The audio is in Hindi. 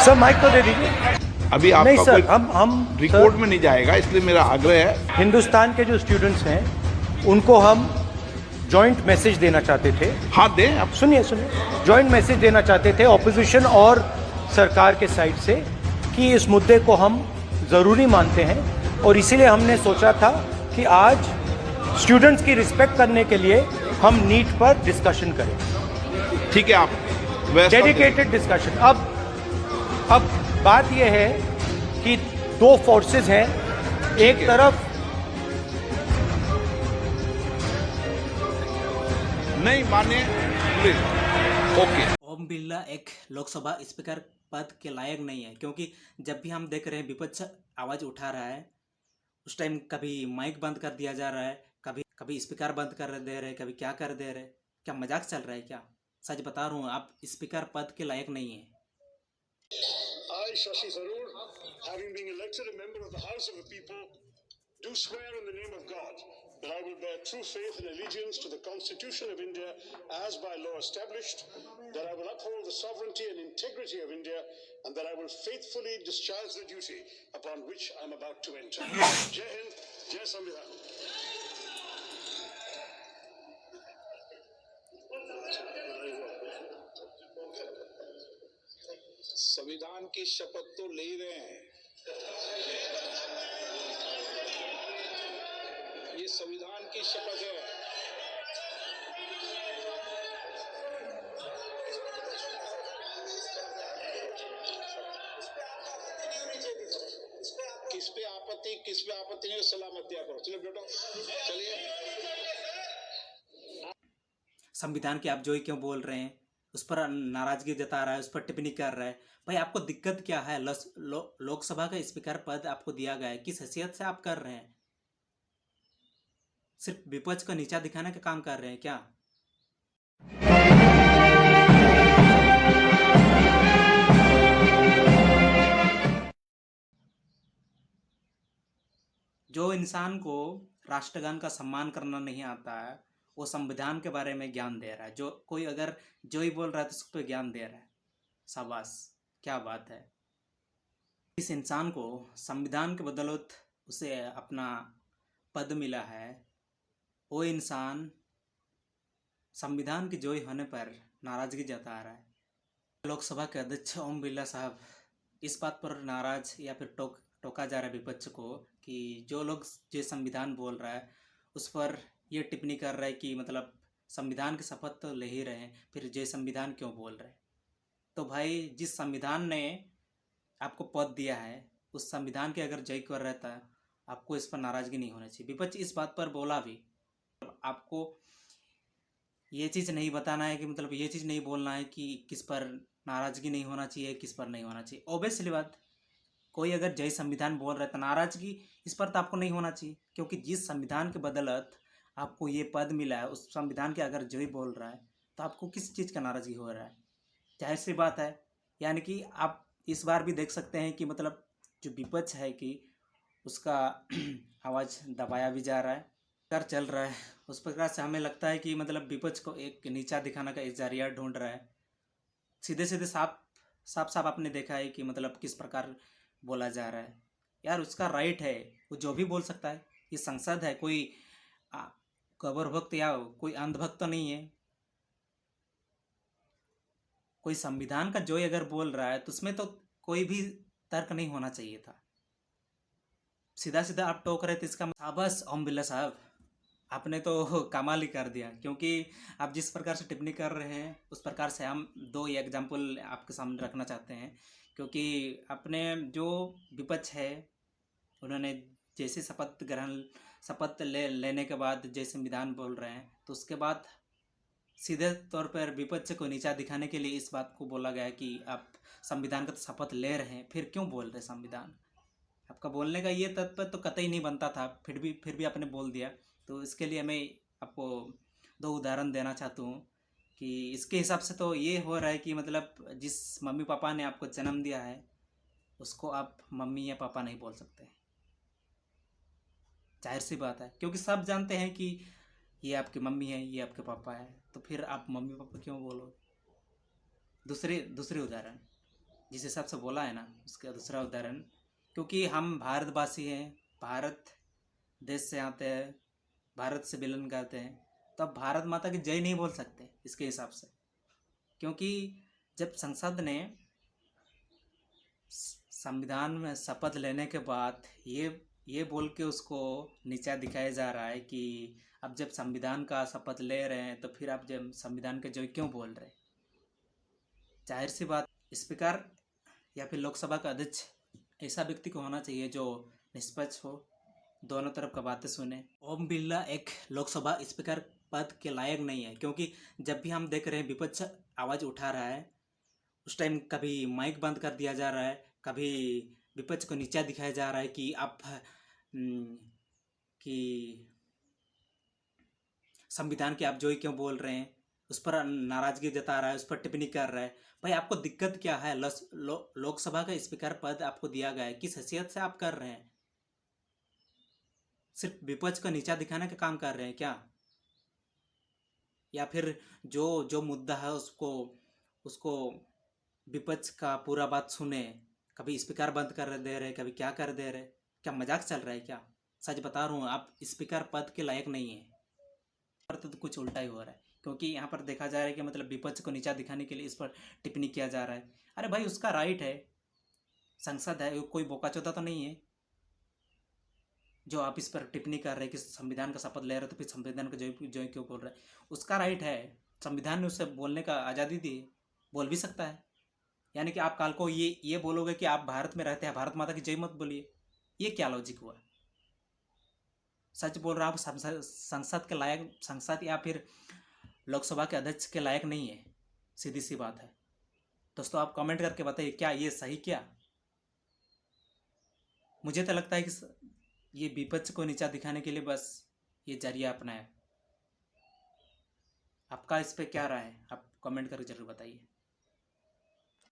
सर माइक तो दे दीजिए। अभी नहीं आपका सर, कोई हम रिकॉर्ड में नहीं जाएगा, इसलिए मेरा आग्रह है। हिंदुस्तान के जो स्टूडेंट्स हैं उनको हम जॉइंट मैसेज देना चाहते थे। हाँ दें आप। सुनिए जॉइंट मैसेज देना चाहते थे ऑपोजिशन और सरकार के साइड से कि इस मुद्दे को हम ज़रूरी मानते हैं और इसीलिए हमने सोचा था कि आज स्टूडेंट्स की रिस्पेक्ट करने के लिए हम नीट पर डिस्कशन करें। ठीक है, आप वैसा डेडिकेटेड डिस्कशन। अब बात यह है कि दो फोर्सेस हैं, एक तरफ नहीं माने प्लीज। ओके। ओम बिरला एक लोकसभा स्पीकर पद के लायक नहीं है, क्योंकि जब भी हम देख रहे हैं विपक्ष आवाज़ उठा रहा है उस टाइम कभी माइक बंद कर दिया जा रहा है, कभी स्पीकर बंद कर दे रहे हैं, कभी क्या कर दे रहे हैं। क्या मजाक चल रहा है क्या? सच बता रहा हूँ, आप स्पीकर पद के लायक नहीं है। I, Shashi Tharoor, having been elected a member of the House of the People, do swear in the name of God that I will bear true faith and allegiance to the Constitution of India as by law established, that I will uphold the sovereignty and integrity of India, and that I will faithfully discharge the duty upon which I am about to enter. Jai Hind, Jai Samvidhan. संविधान की शपथ तो ले रहे हैं, ये संविधान की शपथ है। किस पे आपत्ति नहीं, सलामत दिया करो। चलिए बेटो, चलिए। संविधान की आप जो ही क्यों बोल रहे हैं, उस पर नाराजगी जता रहा है, उस पर टिप्पणी कर रहा है। भाई आपको दिक्कत क्या है? लोकसभा का स्पीकर पद आपको दिया गया है, किस हैसियत से आप कर रहे हैं? सिर्फ विपक्ष को नीचा दिखाने का काम कर रहे हैं क्या? जो इंसान को राष्ट्रगान का सम्मान करना नहीं आता है, वो संविधान के बारे में ज्ञान दे रहा है। जो कोई अगर जो ही बोल रहा है तो उसको ज्ञान दे रहा है। शाबाश, क्या बात है। इस इंसान को संविधान के बदौलत उसे अपना पद मिला है, वो इंसान संविधान की जोई होने पर नाराजगी जता रहा है। लोकसभा के अध्यक्ष ओम बिरला साहब इस बात पर नाराज या फिर टोका जा रहा है विपक्ष को कि जो लोग जो संविधान बोल रहा है उस पर ये टिप्पणी कर रहा है कि मतलब संविधान की शपथ तो ले ही रहे हैं, फिर जय संविधान क्यों बोल रहे हैं? तो भाई जिस संविधान ने आपको पद दिया है उस संविधान के अगर जय कर रहता है, आपको इस पर नाराजगी नहीं होनी चाहिए। विपक्ष इस बात पर बोला भी, आपको ये चीज़ नहीं बताना है कि मतलब ये चीज़ नहीं बोलना है कि किस पर नाराजगी नहीं होना चाहिए, किस पर नहीं होना चाहिए। ऑब्वियसली बात, कोई अगर जय संविधान बोल रहा है तो नाराजगी इस पर तो आपको नहीं होना चाहिए, क्योंकि जिस संविधान के बदौलत आपको ये पद मिला है उस संविधान के अगर जय बोल रहा है तो आपको किस चीज़ का नाराजगी हो रहा है? जाहिर सी बात है। यानी कि आप इस बार भी देख सकते हैं कि मतलब जो विपक्ष है कि उसका आवाज़ दबाया भी जा रहा है, कर चल रहा है। उस प्रकार से हमें लगता है कि मतलब विपक्ष को एक नीचा दिखाने का एक जरिया ढूंढ रहा है। सीधे सीधे साफ आपने देखा है कि मतलब किस प्रकार बोला जा रहा है। यार उसका राइट है, वो जो भी बोल सकता है। ये संसद है, कोई कबर भक्त या कोई अंधभक्त तो नहीं है। कोई संविधान का जो अगर बोल रहा है तो उसमें तो कोई भी तर्क नहीं होना चाहिए था। सीधा सीधा आप टोक रहे थे, इसका शाबाश ओम बिरला साहब, आपने तो कमाल ही कर दिया। क्योंकि आप जिस प्रकार से टिप्पणी कर रहे हैं उस प्रकार से हम दो एग्जाम्पल आपके सामने रखना चाहते हैं। क्योंकि अपने जो विपक्ष है उन्होंने जैसे शपथ लेने के बाद जैसे संविधान बोल रहे हैं, तो उसके बाद सीधे तौर पर विपक्ष को नीचा दिखाने के लिए इस बात को बोला गया कि आप संविधान का तो शपथ ले रहे हैं, फिर क्यों बोल रहे संविधान? आपका बोलने का ये तत्व तो कतई नहीं बनता था, फिर भी आपने बोल दिया। तो इसके लिए मैं आपको दो उदाहरण देना चाहता हूँ कि इसके हिसाब से तो ये हो रहा है कि मतलब जिस मम्मी पापा ने आपको जन्म दिया है उसको आप मम्मी या पापा नहीं बोल सकते। जाहिर सी बात है, क्योंकि सब जानते हैं कि ये आपकी मम्मी है, ये आपके पापा है, तो फिर आप मम्मी पापा क्यों बोलो? दूसरे उदाहरण, जिस हिसाब से बोला है ना, उसका दूसरा उदाहरण, क्योंकि हम भारतवासी हैं, भारत देश से आते हैं, भारत से बिलोंग करते हैं, तो अब भारत माता की जय नहीं बोल सकते इसके हिसाब से, क्योंकि जब संसद ने संविधान में शपथ लेने के बाद ये बोल के उसको नीचा दिखाया जा रहा है कि अब जब संविधान का शपथ ले रहे हैं तो फिर आप जब संविधान के जय क्यों बोल रहे हैं। जाहिर सी बात, स्पीकर या फिर लोकसभा का अध्यक्ष ऐसा व्यक्ति को होना चाहिए जो निष्पक्ष हो, दोनों तरफ का बातें सुने। ओम बिरला एक लोकसभा स्पीकर पद के लायक नहीं है, क्योंकि जब भी हम देख रहे हैं विपक्ष आवाज़ उठा रहा है, उस टाइम कभी माइक बंद कर दिया जा रहा है, कभी विपक्ष को नीचा दिखाया जा रहा है कि आप कि संविधान के आप जो ही क्यों बोल रहे हैं, उस पर नाराजगी जता रहा है, उस पर टिप्पणी कर रहा है। भाई आपको दिक्कत क्या है? लोकसभा का स्पीकर पद आपको दिया गया है, किस हैसियत से आप कर रहे हैं? सिर्फ विपक्ष को नीचा दिखाने का काम कर रहे हैं क्या? या फिर जो मुद्दा है उसको विपक्ष का पूरा बात सुने, कभी स्पीकर बंद कर दे रहे, कभी क्या कर दे रहे, क्या मजाक चल रहा है क्या? सच बता रहा हूँ, आप स्पीकर पद के लायक नहीं है। पर तो कुछ उल्टा ही हो रहा है, क्योंकि यहाँ पर देखा जा रहा है कि मतलब विपक्ष को नीचा दिखाने के लिए इस पर टिप्पणी किया जा रहा है। अरे भाई उसका राइट है, संसद है, कोई बोकाचोदा तो नहीं है जो आप इस पर टिप्पणी कर रहे हैं कि संविधान का शपथ ले रहे तो फिर संविधान का जो क्यों बोल रहे हैं। उसका राइट है, संविधान ने उसे बोलने का आज़ादी दी, बोल भी सकता है। यानी कि आप काल को ये बोलोगे कि आप भारत में रहते हैं, भारत माता की जय मत बोलिए, ये क्या लॉजिक हुआ? सच बोल रहा हूँ, संसद के लायक, संसद या फिर लोकसभा के अध्यक्ष के लायक नहीं है, सीधी सी बात है। दोस्तों आप कमेंट करके बताइए, क्या ये सही? क्या मुझे तो लगता है कि ये विपक्ष को नीचा दिखाने के लिए बस ये जरिया अपनाया। आपका इस पे क्या राय है? आप कमेंट करके जरूर बताइए।